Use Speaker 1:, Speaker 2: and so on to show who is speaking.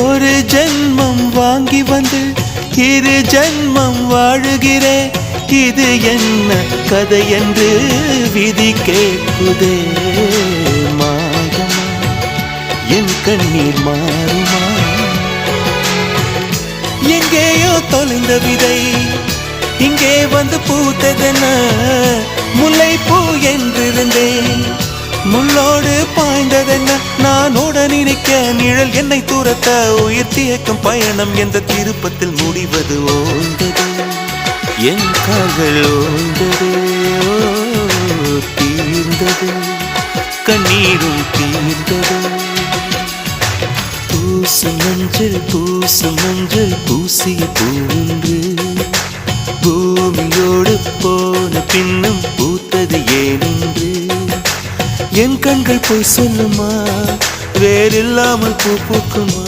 Speaker 1: ஒரு ஜென்மம் வாங்கி வந்து இரு ஜென்மம் வாழுகிறேன். இது என்ன கதை என்று விதி கேட்குதே. மாயமா என் கண்ணீர் மாறுமா? எங்கேயோ தொலைந்த விதை இங்கே வந்து பூத்ததென முல்லைப்பூ என்றிருந்தேன். முள்ளோடு பாய்ந்ததென்ன நானோட நினைக்க நிழல் என்னை தூரத்த உயிர் தியக்கும் பயணம் என்ற திருப்பத்தில் முடிவது ஓய்ந்தது. என் கால்கள் ஓய்ந்தது, தீர்ந்தது, கண்ணீரும் தீர்ந்தது. பூசும் மஞ்சள் பூசும் மஞ்சள் பூசிய பூன்று பூமியோடு போன பின்னும் பூத்தது ஏனென்று என் கண்கள் போய் சொல்லுமா? வேறில்லாமல் பூ பூக்குமா?